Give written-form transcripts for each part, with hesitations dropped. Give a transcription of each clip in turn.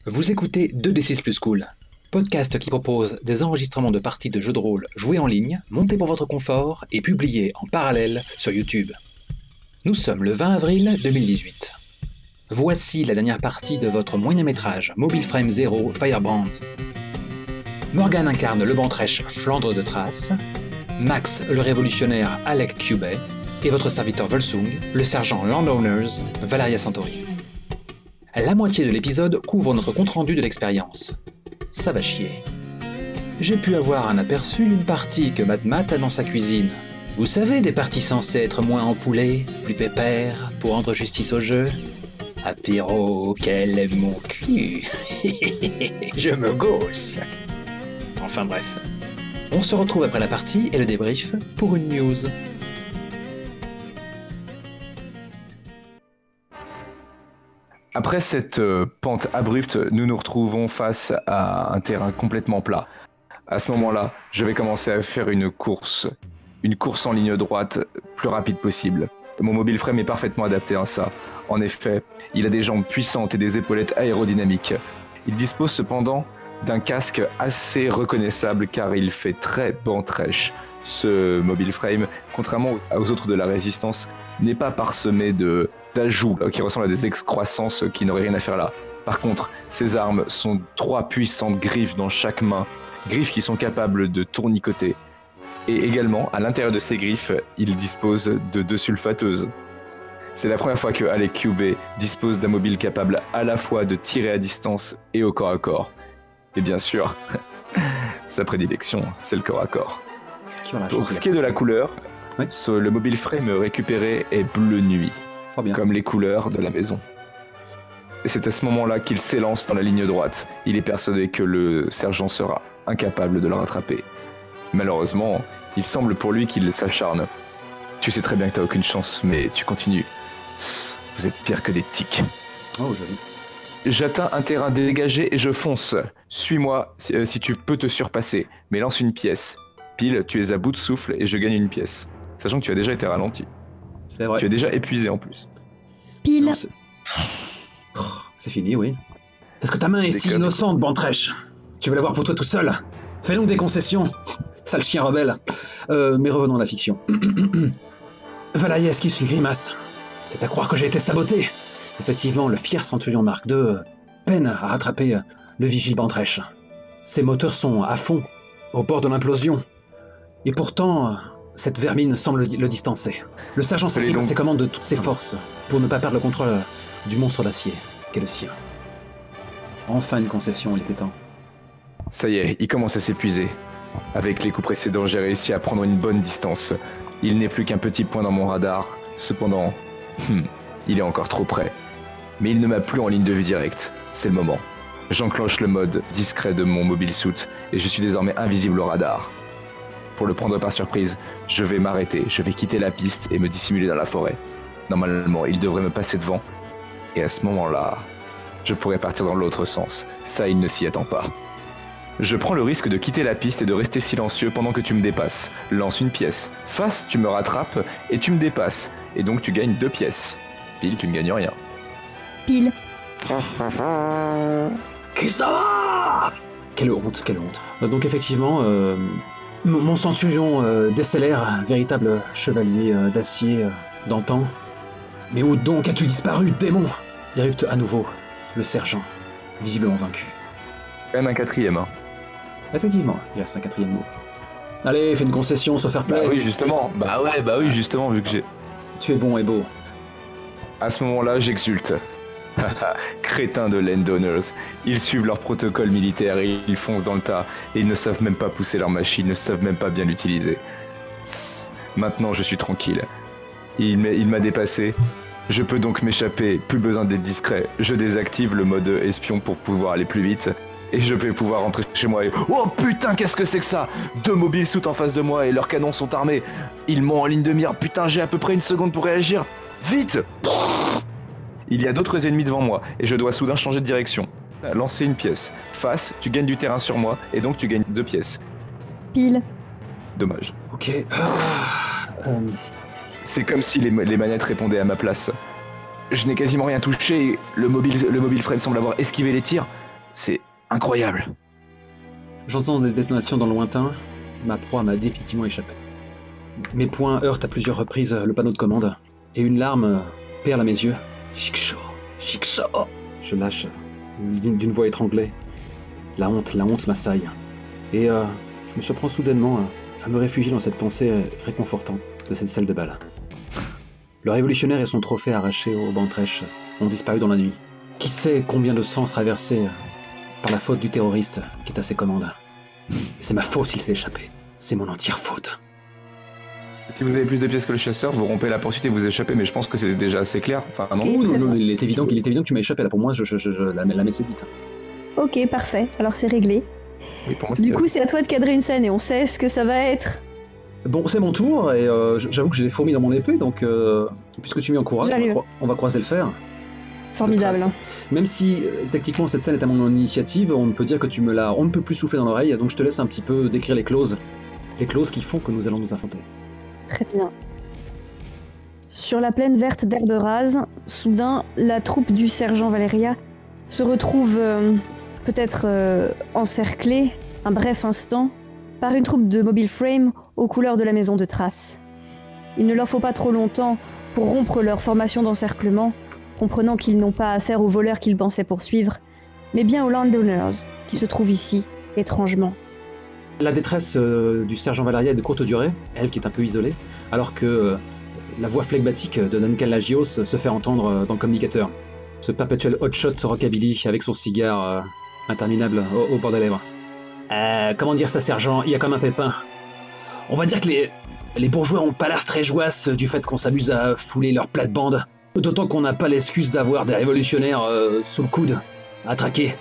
Vous écoutez 2D6 Plus Cool, podcast qui propose des enregistrements de parties de jeux de rôle joués en ligne, montés pour votre confort et publiés en parallèle sur YouTube. Nous sommes le 20 avril 2018. Voici la dernière partie de votre moyen-métrage Mobile Frame Zero Firebrands. Morgan incarne le bantrèche Flandre de Thrace, Max le révolutionnaire Alec Cubey et votre serviteur Volsung, le sergent Landowners Valeria Santori. La moitié de l'épisode couvre notre compte-rendu de l'expérience. Ça va chier. J'ai pu avoir un aperçu d'une partie que Matt a dans sa cuisine. Vous savez, des parties censées être moins empoulées, plus pépères, pour rendre justice au jeu. Apéro, qu'elle aime mon cul. Je me gausse. Enfin bref. On se retrouve après la partie et le débrief pour une news. Après cette pente abrupte, nous nous retrouvons face à un terrain complètement plat. À ce moment-là, je vais commencer à faire une course en ligne droite plus rapide possible. Mon mobile frame est parfaitement adapté à ça. En effet, il a des jambes puissantes et des épaulettes aérodynamiques. Il dispose cependant d'un casque assez reconnaissable car il fait très bantrèche. Ce mobile frame, contrairement aux autres de la résistance, n'est pas parsemé d'ajouts qui ressemblent à des excroissances qui n'auraient rien à faire là. Par contre, ces armes sont 3 puissantes griffes dans chaque main, griffes qui sont capables de tournicoter. Et également, à l'intérieur de ces griffes, il dispose de 2 sulfateuses. C'est la première fois que Alec Cubey dispose d'un mobile capable à la fois de tirer à distance et au corps à corps. Et bien sûr, sa prédilection, c'est le corps à corps. Pour ce qui est de la couleur, oui. Le mobile frame récupéré est bleu nuit, comme les couleurs de la maison. Et c'est à ce moment-là qu'il s'élance dans la ligne droite. Il est persuadé que le sergent sera incapable de le rattraper. Malheureusement, il semble pour lui qu'il s'acharne. Tu sais très bien que t'as aucune chance, mais tu continues. Vous êtes pire que des tiques. Oh, joli. J'atteins un terrain dégagé et je fonce. Suis-moi si tu peux te surpasser, mais lance une pièce. Pile, tu es à bout de souffle et je gagne une pièce. Sachant que tu as déjà été ralenti. C'est vrai. Tu es déjà épuisé en plus. Pile. C'est fini, oui. Est-ce que ta main est si innocente, bantrèche? Tu veux l'avoir pour toi tout seul? Fais-nous des concessions, sale chien rebelle. Mais revenons à la fiction. Valeria esquisse une grimace. C'est à croire que j'ai été saboté. Effectivement, le fier centurion Mark II peine à rattraper le vigile bantrèche. Ses moteurs sont à fond, au bord de l'implosion. Et pourtant, cette vermine semble le distancer. Le sergent s'agrippe à ses commandes de toutes ses forces pour ne pas perdre le contrôle du monstre d'acier qu'est le sien. Enfin une concession, il était temps. Ça y est, il commence à s'épuiser. Avec les coups précédents, j'ai réussi à prendre une bonne distance. Il n'est plus qu'un petit point dans mon radar. Cependant, il est encore trop près. Mais il ne m'a plus en ligne de vue directe. C'est le moment. J'enclenche le mode discret de mon mobile suit et je suis désormais invisible au radar. Pour le prendre par surprise, je vais m'arrêter, je vais quitter la piste et me dissimuler dans la forêt. Normalement, il devrait me passer devant. Et à ce moment-là, je pourrais partir dans l'autre sens. Ça, il ne s'y attend pas. Je prends le risque de quitter la piste et de rester silencieux pendant que tu me dépasses. Lance une pièce. Face, tu me rattrapes et tu me dépasses. Et donc tu gagnes 2 pièces. Pile, tu ne gagnes rien. Pile. Que ça va? Quelle honte, quelle honte. Donc effectivement, mon centurion décélère, véritable chevalier d'acier d'antan. Mais où donc as-tu disparu, démon? Irrupte à nouveau le sergent, visiblement vaincu. Quand même un 4e, hein. Effectivement, il reste un 4e mot. Allez, fais une concession, se faire play. Bah oui, justement. Bah oui, justement, vu que j'ai... Tu es bon et beau. À ce moment-là, j'exulte. Crétins de Landowners. Ils suivent leur protocole militaire et ils foncent dans le tas. Et ils ne savent même pas pousser leur machine, ne savent même pas bien l'utiliser. Maintenant, je suis tranquille. Il m'a dépassé. Je peux donc m'échapper, plus besoin d'être discret. Je désactive le mode espion pour pouvoir aller plus vite. Et je vais pouvoir rentrer chez moi et... Oh putain, qu'est-ce que c'est que ça? 2 mobile suits en face de moi et leurs canons sont armés. Ils m'ont en ligne de mire. Putain, j'ai à peu près 1 seconde pour réagir. Vite! Il y a d'autres ennemis devant moi et je dois soudain changer de direction. Lancer une pièce. Face, tu gagnes du terrain sur moi et donc tu gagnes 2 pièces. Pile. Dommage. Ok. C'est comme si les manettes répondaient à ma place. Je n'ai quasiment rien touché et le mobile frame semble avoir esquivé les tirs. C'est incroyable. J'entends des détonations dans le lointain. Ma proie m'a définitivement échappé. Mes poings heurtent à plusieurs reprises le panneau de commande, et une larme perle à mes yeux. Chic-chaud, chic-chaud. Je lâche d'une voix étranglée. La honte m'assaille. Et je me surprends soudainement à me réfugier dans cette pensée réconfortante de cette salle de bal. Le révolutionnaire et son trophée arraché au banc-trèche ont disparu dans la nuit. Qui sait combien de sang sera versé par la faute du terroriste qui est à ses commandes. C'est ma faute s'il s'est échappé. C'est mon entière faute. Si vous avez plus de pièces que le chasseur, vous rompez la poursuite et vous échappez, mais je pense que c'est déjà assez clair. Enfin, non. Oh non, il est évident que tu m'as échappé. Là, pour moi, la messe est dite. Ok, parfait. Alors c'est réglé. Oui, pour moi, Du coup, c'est à toi de cadrer une scène et on sait ce que ça va être. Bon, c'est mon tour et j'avoue que j'ai des fourmis dans mon épée, donc puisque tu m'y encourages, on va croiser le fer. Formidable. Hein. Même si techniquement cette scène est à mon initiative, on peut dire que tu me l'as on ne peut plus souffler dans l'oreille, donc je te laisse un petit peu décrire les clauses qui font que nous allons nous affronter. Très bien. Sur la plaine verte d'herbe rase, soudain, la troupe du sergent Valeria se retrouve peut-être encerclée, un bref instant, par une troupe de mobile frame aux couleurs de la maison de Thrace. Il ne leur faut pas trop longtemps pour rompre leur formation d'encerclement, comprenant qu'ils n'ont pas affaire aux voleurs qu'ils pensaient poursuivre, mais bien aux landowners qui se trouvent ici, étrangement. La détresse du sergent Valeria est de courte durée, elle qui est un peu isolée, alors que la voix flegmatique de Duncan Lagios se fait entendre dans le communicateur. Ce perpétuel hotshot rockabilly avec son cigare interminable au bord des lèvres. Comment dire ça, sergent? Il y a comme un pépin. On va dire que les bourgeois ont pas l'air très joyeux du fait qu'on s'amuse à fouler leur plate-bande. D'autant qu'on n'a pas l'excuse d'avoir des révolutionnaires sous le coude, à traquer.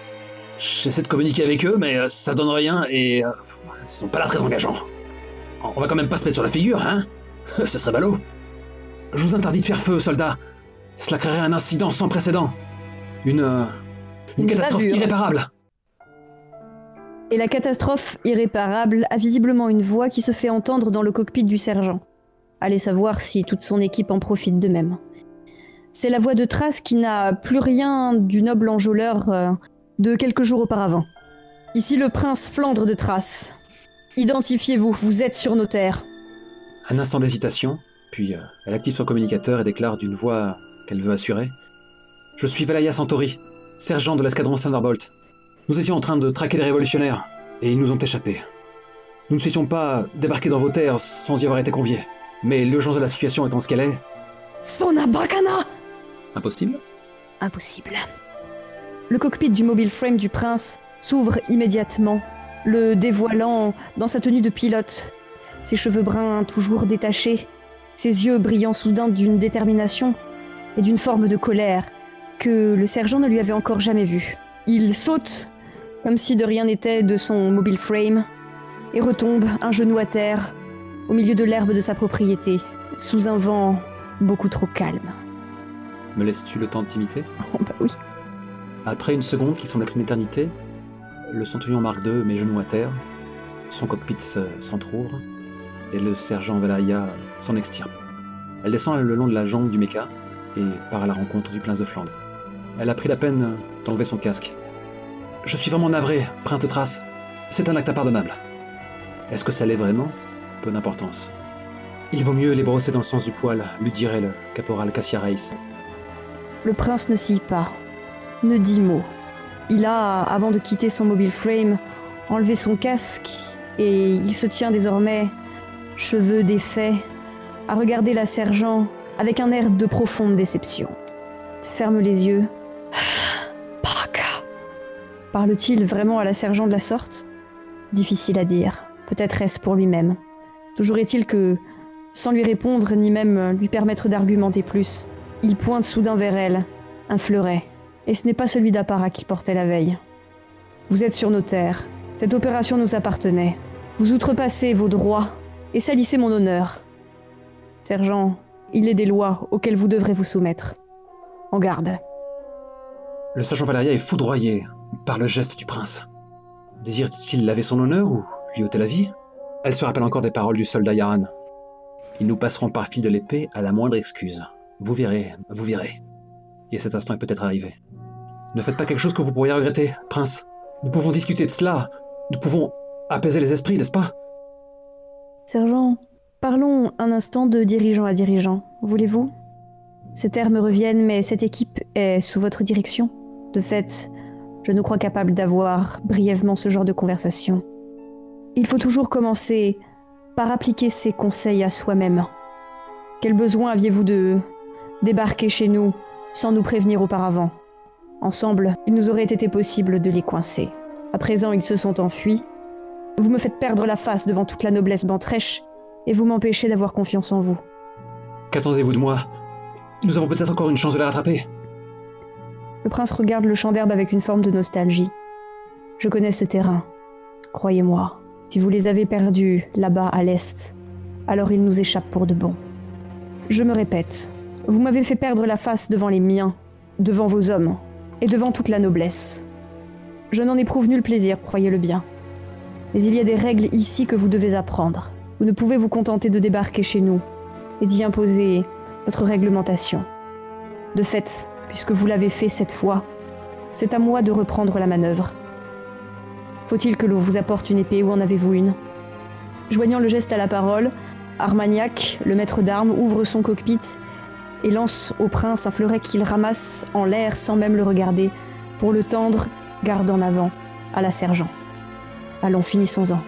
J'essaie de communiquer avec eux, mais ça donne rien et ils sont pas là très engageants. On va quand même pas se mettre sur la figure, hein? Ce serait ballot. Je vous interdis de faire feu, soldats. Cela créerait un incident sans précédent. Une catastrophe irréparable. Et la catastrophe irréparable a visiblement une voix qui se fait entendre dans le cockpit du sergent. Allez savoir si toute son équipe en profite de même. C'est la voix de Thrace qui n'a plus rien du noble enjôleur de quelques jours auparavant. Ici le prince Flandre de Thrace. Identifiez-vous, vous êtes sur nos terres. Un instant d'hésitation, puis elle active son communicateur et déclare d'une voix qu'elle veut assurer. Je suis Valaya Santori, sergent de l'escadron Thunderbolt. Nous étions en train de traquer les révolutionnaires, et ils nous ont échappé. Nous ne souhaitions pas débarquer dans vos terres sans y avoir été conviés. Mais l'urgence de la situation étant ce qu'elle est... Sona Brakana! Impossible? Impossible. Le cockpit du mobile frame du prince s'ouvre immédiatement, le dévoilant dans sa tenue de pilote, ses cheveux bruns toujours détachés, ses yeux brillant soudain d'une détermination et d'une forme de colère que le sergent ne lui avait encore jamais vue. Il saute, comme si de rien n'était, de son mobile frame et retombe, un genou à terre, au milieu de l'herbe de sa propriété, sous un vent beaucoup trop calme. Me laisses-tu le temps de t'imiter? Oh bah oui. Après une seconde qui semble être une éternité, le centurion Mark II met genoux à terre, son cockpit s'entrouvre, et le sergent Valeria s'en extirpe. Elle descend le long de la jambe du méca, et part à la rencontre du prince de Flandre. Elle a pris la peine d'enlever son casque. Je suis vraiment navré, prince de Thrace. C'est un acte impardonnable. Est-ce que ça l'est vraiment? Peu d'importance. Il vaut mieux les brosser dans le sens du poil, lui dirait le caporal Cassia Reis. Le prince ne scie pas, ne dit mot. Il a, avant de quitter son mobile frame, enlevé son casque et il se tient désormais, cheveux défaits, à regarder la sergent avec un air de profonde déception. Ferme les yeux. Baka. Parle-t-il vraiment à la sergent de la sorte? Difficile à dire. Peut-être est-ce pour lui-même. Toujours est-il que, sans lui répondre ni même lui permettre d'argumenter plus, il pointe soudain vers elle, un fleuret. Et ce n'est pas celui d'Apara qu'il portait la veille. Vous êtes sur nos terres. Cette opération nous appartenait. Vous outrepassez vos droits et salissez mon honneur. Sergent, il est des lois auxquelles vous devrez vous soumettre. En garde. Le sergent Valeria est foudroyé par le geste du prince. Désire-t-il laver son honneur ou lui ôter la vie? Elle se rappelle encore des paroles du soldat Yaran. Ils nous passeront par fil de l'épée à la moindre excuse. Vous verrez. Et cet instant est peut-être arrivé. Ne faites pas quelque chose que vous pourriez regretter, prince. Nous pouvons discuter de cela. Nous pouvons apaiser les esprits, n'est-ce pas? Sergent, parlons un instant de dirigeant à dirigeant, voulez-vous? Ces termes me reviennent, mais cette équipe est sous votre direction. De fait, je nous crois capable d'avoir brièvement ce genre de conversation. Il faut toujours commencer par appliquer ces conseils à soi-même. Quel besoin aviez-vous de débarquer chez nous sans nous prévenir auparavant? Ensemble, il nous aurait été possible de les coincer. À présent, ils se sont enfuis. Vous me faites perdre la face devant toute la noblesse bantrèche et vous m'empêchez d'avoir confiance en vous. Qu'attendez-vous de moi? Nous avons peut-être encore une chance de les rattraper. Le prince regarde le champ d'herbe avec une forme de nostalgie. Je connais ce terrain. Croyez-moi, si vous les avez perdus là-bas à l'est, alors ils nous échappent pour de bon. Je me répète, vous m'avez fait perdre la face devant les miens, devant vos hommes et devant toute la noblesse. Je n'en éprouve nul plaisir, croyez-le bien. Mais il y a des règles ici que vous devez apprendre. Vous ne pouvez vous contenter de débarquer chez nous et d'y imposer votre réglementation. De fait, puisque vous l'avez fait cette fois, c'est à moi de reprendre la manœuvre. Faut-il que l'on vous apporte une épée ou en avez-vous une? Joignant le geste à la parole, Armagnac, le maître d'armes, ouvre son cockpit et lance au prince un fleuret qu'il ramasse en l'air sans même le regarder, pour le tendre, garde en avant, à la sergent. Allons, finissons-en.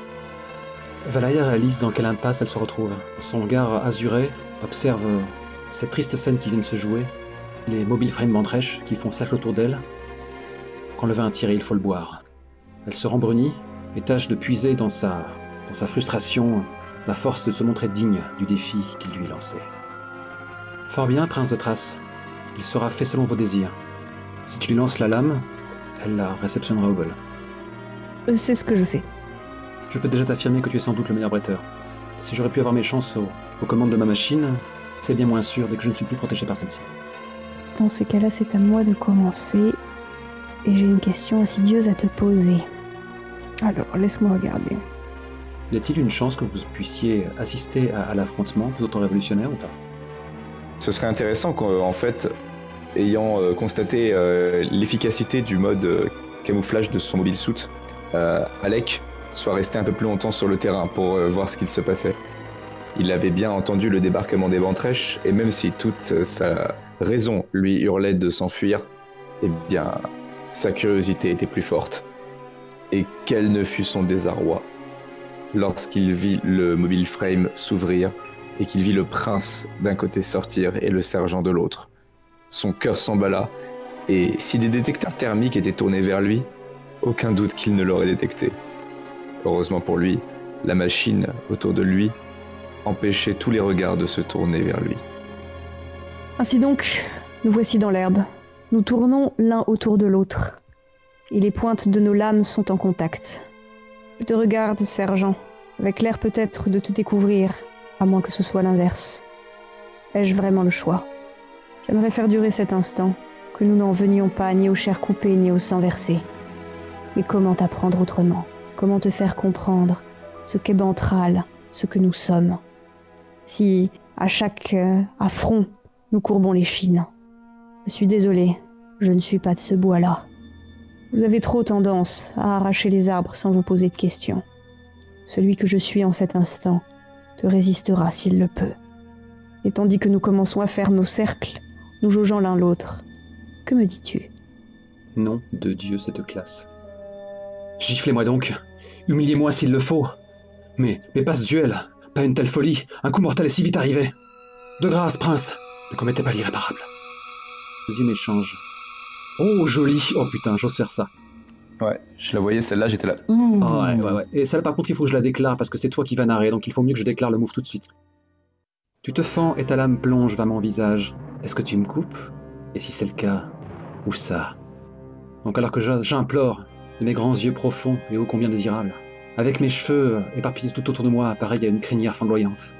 Valaya réalise dans quelle impasse elle se retrouve. Son regard azuré observe cette triste scène qui vient de se jouer, les mobile frames bantrèches qui font cercle autour d'elle. Quand le vin est tiré, il faut le boire. Elle se rembrunit et tâche de puiser dans sa frustration la force de se montrer digne du défi qu'il lui lançait. Fort bien, prince de Thrace. Il sera fait selon vos désirs. Si tu lui lances la lame, elle la réceptionnera au vol. C'est ce que je fais. Je peux déjà t'affirmer que tu es sans doute le meilleur bretteur. Si j'aurais pu avoir mes chances aux commandes de ma machine, c'est bien moins sûr dès que je ne suis plus protégé par celle-ci. Dans ces cas-là, c'est à moi de commencer. Et j'ai une question insidieuse à te poser. Alors, laisse-moi regarder. Y a-t-il une chance que vous puissiez assister à l'affrontement, vous autres révolutionnaires ou pas? Ce serait intéressant qu'en fait, ayant constaté l'efficacité du mode camouflage de son mobile suit, Alec soit resté un peu plus longtemps sur le terrain pour voir ce qu'il se passait. Il avait bien entendu le débarquement des bantrèches, et même si toute sa raison lui hurlait de s'enfuir, eh bien, sa curiosité était plus forte. Et quel ne fut son désarroi lorsqu'il vit le mobile frame s'ouvrir et qu'il vit le prince d'un côté sortir et le sergent de l'autre. Son cœur s'emballa, et si des détecteurs thermiques étaient tournés vers lui, aucun doute qu'il ne l'aurait détecté. Heureusement pour lui, la machine autour de lui empêchait tous les regards de se tourner vers lui. Ainsi donc, nous voici dans l'herbe. Nous tournons l'un autour de l'autre, et les pointes de nos lames sont en contact. Je te regarde, sergent, avec l'air peut-être de te découvrir, à moins que ce soit l'inverse. Ai-je vraiment le choix? J'aimerais faire durer cet instant, que nous n'en venions pas ni aux chairs coupées ni au sang versé. Mais comment t'apprendre autrement? Comment te faire comprendre ce qu'est Bantral, ce que nous sommes? Si, à chaque affront, nous courbons l'échine. Je suis désolé, je ne suis pas de ce bois-là. Vous avez trop tendance à arracher les arbres sans vous poser de questions. Celui que je suis en cet instant te résistera s'il le peut. Et tandis que nous commençons à faire nos cercles, nous jaugeant l'un l'autre, que me dis-tu? Nom de Dieu, cette classe. Giflez-moi donc, humiliez-moi s'il le faut. Mais pas ce duel, pas une telle folie, un coup mortel est si vite arrivé. De grâce, prince, ne commettez pas l'irréparable. Deuxième échange. Oh, joli. Oh putain, j'ose faire ça. Ouais, je la voyais celle-là, j'étais là. Ouais. Et celle par contre, il faut que je la déclare parce que c'est toi qui vas narrer, donc il faut mieux que je déclare le move tout de suite. Tu te fends et ta lame plonge vers mon visage. Est-ce que tu me coupes? Et si c'est le cas, où ça? Donc alors que j'implore de mes grands yeux profonds et ô combien désirables, avec mes cheveux éparpillés tout autour de moi, pareil à une crinière flamboyante.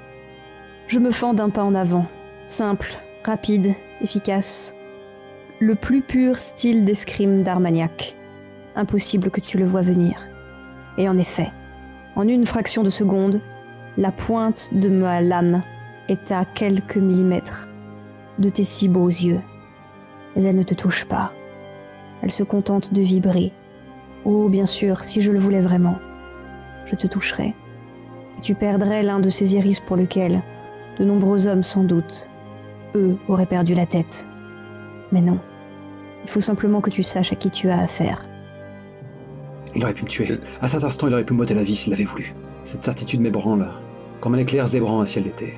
Je me fends d'un pas en avant, simple, rapide, efficace. Le plus pur style d'escrime d'Armagnac. Impossible que tu le vois venir. Et en effet, en une fraction de seconde, la pointe de ma lame est à quelques millimètres de tes si beaux yeux. Mais elle ne te touche pas. Elle se contente de vibrer, Oh, bien sûr, si je le voulais vraiment. Je te toucherais. Et tu perdrais l'un de ces iris pour lequel de nombreux hommes, sans doute, eux, auraient perdu la tête. Mais non. Il faut simplement que tu saches à qui tu as affaire. Il aurait pu me tuer. À cet instant, il aurait pu m'ôter la vie s'il l'avait voulu. Cette certitude m'ébranle, comme un éclair zébrant un ciel d'été.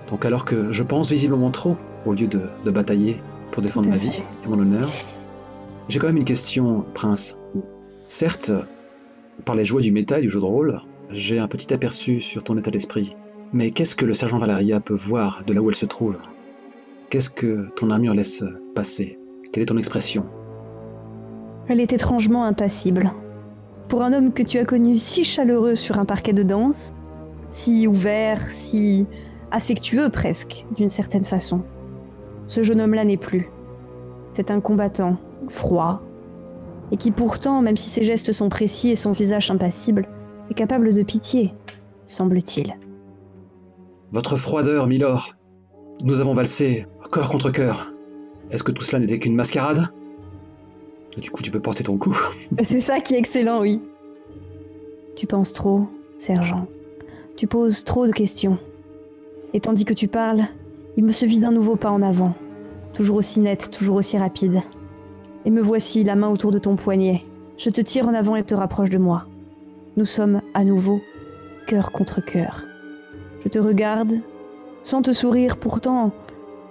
Donc alors que je pense visiblement trop, au lieu de batailler pour défendre ma vie et mon honneur, j'ai quand même une question, Prince. Certes, par les joies du méta et du jeu de rôle, j'ai un petit aperçu sur ton état d'esprit. Mais qu'est-ce que le sergent Valeria peut voir de là où elle se trouve? Qu'est-ce que ton armure laisse passer? Quelle est ton expression? Elle est étrangement impassible. Pour un homme que tu as connu si chaleureux sur un parquet de danse, si ouvert, si affectueux presque, d'une certaine façon. Ce jeune homme-là n'est plus. C'est un combattant, froid, et qui pourtant, même si ses gestes sont précis et son visage impassible, est capable de pitié, semble-t-il. Votre froideur, Milord. Nous avons valsé corps contre cœur. Est-ce que tout cela n'était qu'une mascarade? Du coup, tu peux porter ton coup. C'est ça qui est excellent, oui. Tu penses trop, sergent. Tu poses trop de questions. Et tandis que tu parles, il me se vide un nouveau pas en avant. Toujours aussi net, toujours aussi rapide. Et me voici, la main autour de ton poignet. Je te tire en avant et te rapproche de moi. Nous sommes, à nouveau, cœur contre cœur. Je te regarde, sans te sourire pourtant,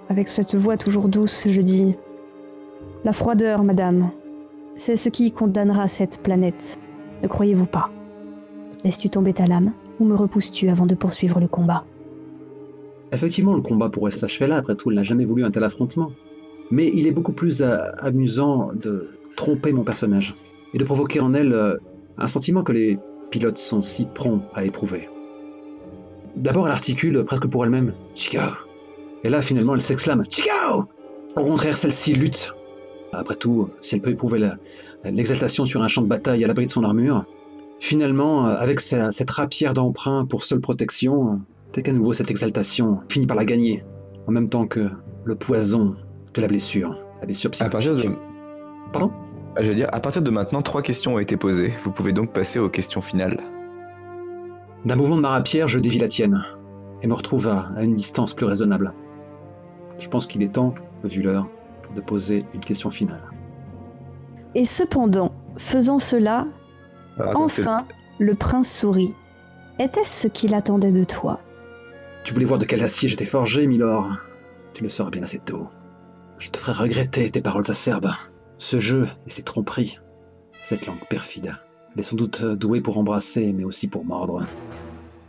avec cette voix toujours douce, je dis « La froideur, madame, c'est ce qui condamnera cette planète. Ne croyez-vous pas? Laisses-tu tomber ta lame ou me repousses-tu avant de poursuivre le combat ?» Effectivement, le combat pourrait s'achever là, après tout, il n'a jamais voulu un tel affrontement. Mais il est beaucoup plus amusant de tromper mon personnage et de provoquer en elle un sentiment que les pilotes sont si prompts à éprouver. D'abord, elle articule presque pour elle-même « Chico !» Et là, finalement, elle s'exclame « Chico !» Au contraire, celle-ci lutte. Après tout, si elle peut éprouver l'exaltation sur un champ de bataille à l'abri de son armure, finalement, avec cette rapière d'emprunt pour seule protection, peut-être qu'à nouveau cette exaltation finit par la gagner, en même temps que le poison de la blessure psychologique. Pardon ? Je veux dire, à partir de maintenant, 3 questions ont été posées. Vous pouvez donc passer aux questions finales. D'un mouvement de ma rapière, je dévie la tienne, et me retrouve à une distance plus raisonnable. Je pense qu'il est temps, vu l'heure, de poser une question finale. Et cependant, faisant cela, enfin, le prince sourit. Était-ce ce qu'il attendait de toi? Tu voulais voir de quel acier j'étais forgé, Milord? Tu le sauras bien assez tôt. Je te ferai regretter tes paroles acerbes. Ce jeu et ces tromperies, cette langue perfide, elle est sans doute douée pour embrasser, mais aussi pour mordre.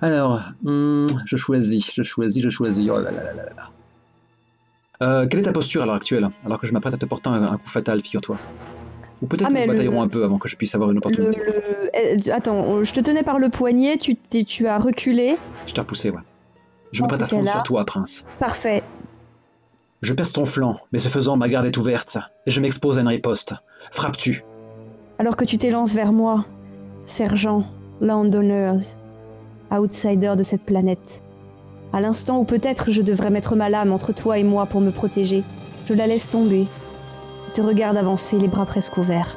Alors, je choisis. Oh là là là là là. Quelle est ta posture à l'heure actuelle, alors que je m'apprête à te porter un coup fatal, figure-toi? Ou peut-être que nous bataillerons un peu avant que je puisse avoir une opportunité. Attends, je te tenais par le poignet, tu as reculé. Je t'ai repoussé, ouais. Je m'apprête à fondre sur toi, prince. Parfait. Je perce ton flanc, mais ce faisant, ma garde est ouverte, et je m'expose à une riposte. Frappes-tu? Alors que tu t'élances vers moi, sergent Landonners, outsider de cette planète. À l'instant où peut-être je devrais mettre ma lame entre toi et moi pour me protéger, je la laisse tomber. Je te regarde avancer, les bras presque ouverts.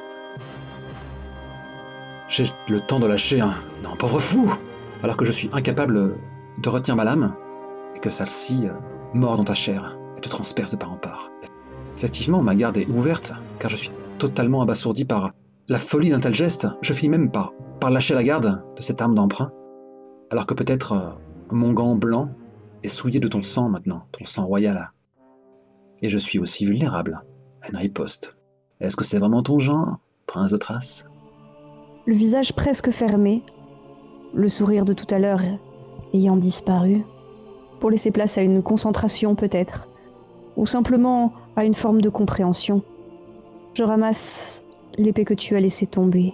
J'ai le temps de lâcher un... Non, pauvre fou! Alors que je suis incapable de retenir ma lame, et que celle-ci mord dans ta chair et te transperce de part en part. Effectivement, ma garde est ouverte, car je suis totalement abasourdi par la folie d'un tel geste. Je finis même par lâcher la garde de cette arme d'emprunt, alors que peut-être mon gant blanc est souillé de ton sang maintenant, ton sang royal. Et je suis aussi vulnérable à une riposte. Est-ce que c'est vraiment ton genre, prince de Thrace? Le visage presque fermé, le sourire de tout à l'heure ayant disparu, pour laisser place à une concentration peut-être, ou simplement à une forme de compréhension. Je ramasse l'épée que tu as laissée tomber,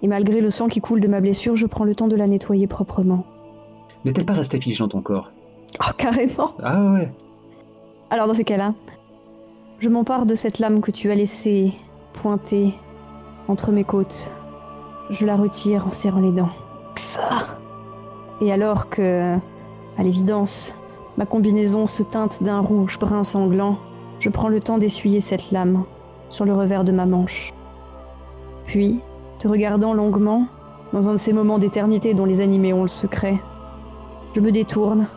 et malgré le sang qui coule de ma blessure, je prends le temps de la nettoyer proprement. N'est-elle pas restée figée dans ton corps? Oh, carrément! Ah ouais! Alors dans ces cas-là, je m'empare de cette lame que tu as laissée pointer entre mes côtes. Je la retire en serrant les dents. Xa! Et alors que, à l'évidence, ma combinaison se teinte d'un rouge brun sanglant, je prends le temps d'essuyer cette lame sur le revers de ma manche. Puis, te regardant longuement, dans un de ces moments d'éternité dont les animés ont le secret, je me détourne,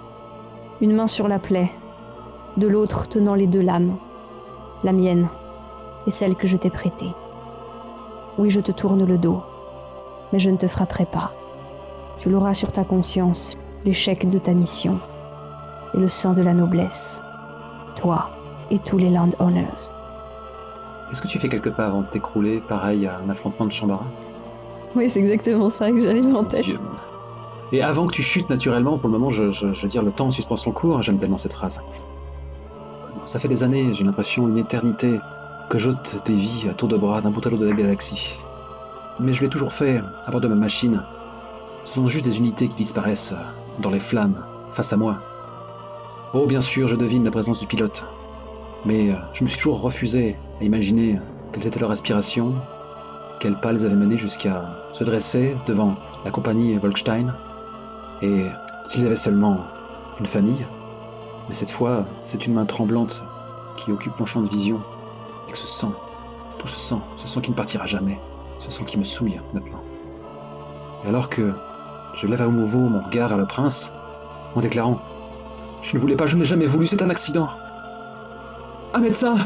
une main sur la plaie, de l'autre tenant les 2 lames, la mienne et celle que je t'ai prêtée. Oui, je te tourne le dos, mais je ne te frapperai pas. Tu l'auras sur ta conscience, l'échec de ta mission et le sang de la noblesse, toi et tous les landowners. Est-ce que tu fais quelques pas avant de t'écrouler, pareil à un affrontement de Shambara? Oui, c'est exactement ça que j'avais en tête. Dieu. Et avant que tu chutes naturellement, pour le moment, je veux dire, le temps suspend son cours, j'aime tellement cette phrase. Ça fait des années, j'ai l'impression, une éternité, que j'ôte des vies à tour de bras d'un bout à l'autre de la galaxie. Mais je l'ai toujours fait à bord de ma machine. Ce sont juste des unités qui disparaissent dans les flammes, face à moi. Oh, bien sûr, je devine la présence du pilote. Mais je me suis toujours refusé à imaginer quelles étaient leurs aspirations, quels pas les avaient menés jusqu'à se dresser devant la compagnie Volkstein, et s'ils avaient seulement une famille. Mais cette fois, c'est une main tremblante qui occupe mon champ de vision, avec ce sang, tout ce sang qui ne partira jamais, ce sang qui me souille maintenant. Et alors que je lève à nouveau mon regard vers le prince, en déclarant « Je ne voulais pas, je n'ai jamais voulu, c'est un accident !»« Un médecin,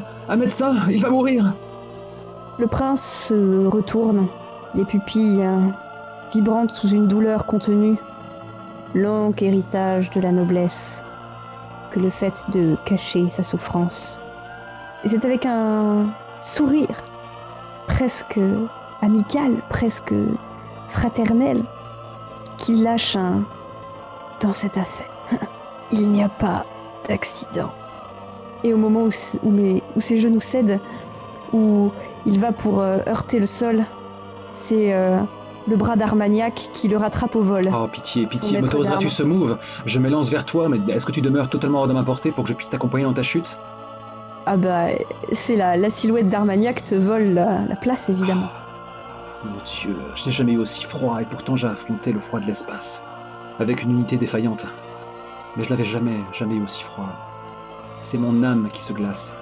il va mourir !» Le prince se retourne, les pupilles vibrantes sous une douleur contenue. Long héritage de la noblesse que le fait de cacher sa souffrance. Et c'est avec un sourire presque amical, presque fraternel, qu'il lâche un « Dans cette affaire, il n'y a pas d'accident ». Et au moment où ses genoux cèdent, où il va pour heurter le sol, c'est le bras d'Armagnac qui le rattrape au vol. Oh, pitié, m'autoriseras-tu ce move? Je m'élance vers toi, mais est-ce que tu demeures totalement hors de ma portée pour que je puisse t'accompagner dans ta chute? Ah bah, c'est la silhouette d'Armagnac te vole la place, évidemment. Oh, mon Dieu, je n'ai jamais eu aussi froid, et pourtant j'ai affronté le froid de l'espace, avec une unité défaillante. Mais je n'avais jamais eu aussi froid. C'est mon âme qui se glace.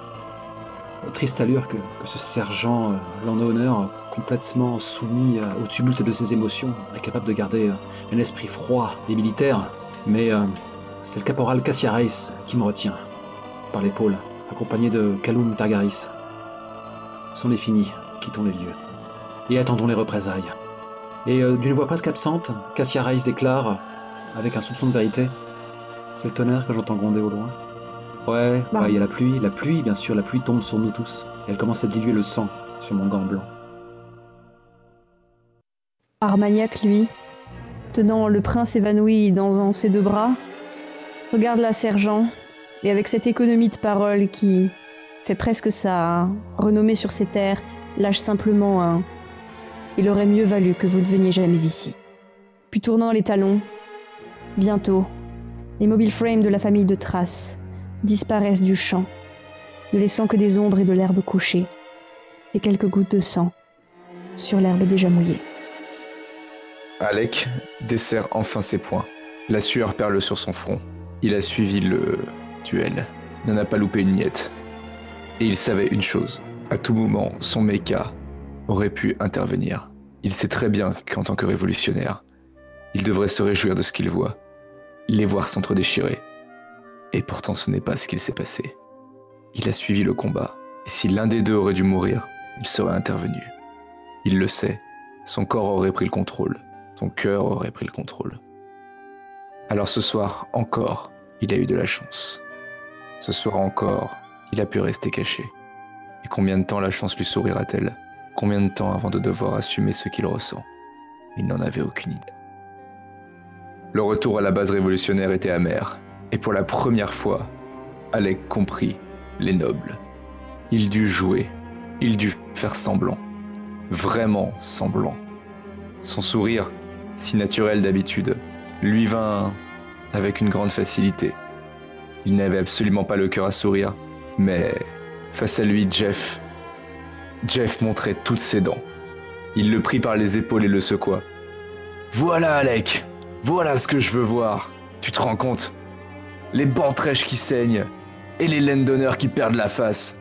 Triste allure que ce sergent landowner, complètement soumis au tumulte de ses émotions, incapable de garder un esprit froid et militaire. Mais c'est le caporal Cassia Reis qui me retient, par l'épaule, accompagné de Callum Targaris. C'en est fini, quittons les lieux. Et attendons les représailles. Et d'une voix presque absente, Cassia Reis déclare, avec un soupçon de vérité, « C'est le tonnerre que j'entends gronder au loin. » Ouais, il y a la pluie, bien sûr, la pluie tombe sur nous tous. Et elle commence à diluer le sang sur mon gant blanc. Armagnac, lui, tenant le prince évanoui dans ses 2 bras, regarde la sergent, et avec cette économie de parole qui fait presque sa renommée sur ces terres, lâche simplement un « Il aurait mieux valu que vous ne veniez jamais ici ». Puis tournant les talons, bientôt, les mobile frames de la famille de Thrace disparaissent du champ, ne laissant que des ombres et de l'herbe couchée, et quelques gouttes de sang sur l'herbe déjà mouillée. Alec desserre enfin ses poings. La sueur perle sur son front. Il a suivi le duel, n'en a pas loupé une miette. Et il savait une chose, à tout moment, son mecha aurait pu intervenir. Il sait très bien qu'en tant que révolutionnaire, il devrait se réjouir de ce qu'il voit, les voir s'entre-déchirer. Et pourtant ce n'est pas ce qu'il s'est passé. Il a suivi le combat, et si l'un des deux aurait dû mourir, il serait intervenu. Il le sait, son corps aurait pris le contrôle, son cœur aurait pris le contrôle. Alors ce soir, encore, il a eu de la chance. Ce soir encore, il a pu rester caché. Et combien de temps la chance lui sourira-t-elle? Combien de temps avant de devoir assumer ce qu'il ressent? Il n'en avait aucune idée. Le retour à la base révolutionnaire était amer. Et pour la première fois, Alec comprit les nobles. Il dut jouer, il dut faire semblant. Vraiment semblant. Son sourire, si naturel d'habitude, lui vint avec une grande facilité. Il n'avait absolument pas le cœur à sourire, mais face à lui, Jeff montrait toutes ses dents. Il le prit par les épaules et le secoua. « Voilà, Alec, voilà ce que je veux voir. Tu te rends compte ? Les bantrèches qui saignent et les laines d'honneur qui perdent la face.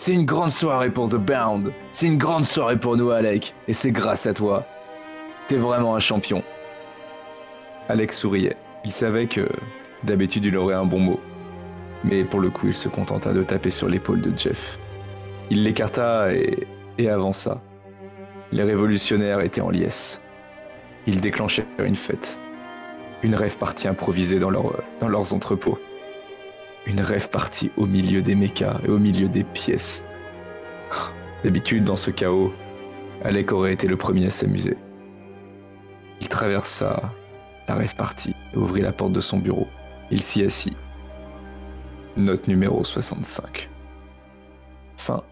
C'est une grande soirée pour The Bound. C'est une grande soirée pour nous, Alec. Et c'est grâce à toi. T'es vraiment un champion. Alex souriait. Il savait que d'habitude il aurait un bon mot. Mais pour le coup, il se contenta de taper sur l'épaule de Jeff. Il l'écarta et avança. Les révolutionnaires étaient en liesse. Ils déclenchèrent une fête. Une rave party improvisée dans leurs entrepôts. Une rave party au milieu des mechas et au milieu des pièces. D'habitude, dans ce chaos, Alec aurait été le premier à s'amuser. Il traversa la rave party et ouvrit la porte de son bureau. Il s'y assit. Note numéro 65. Fin.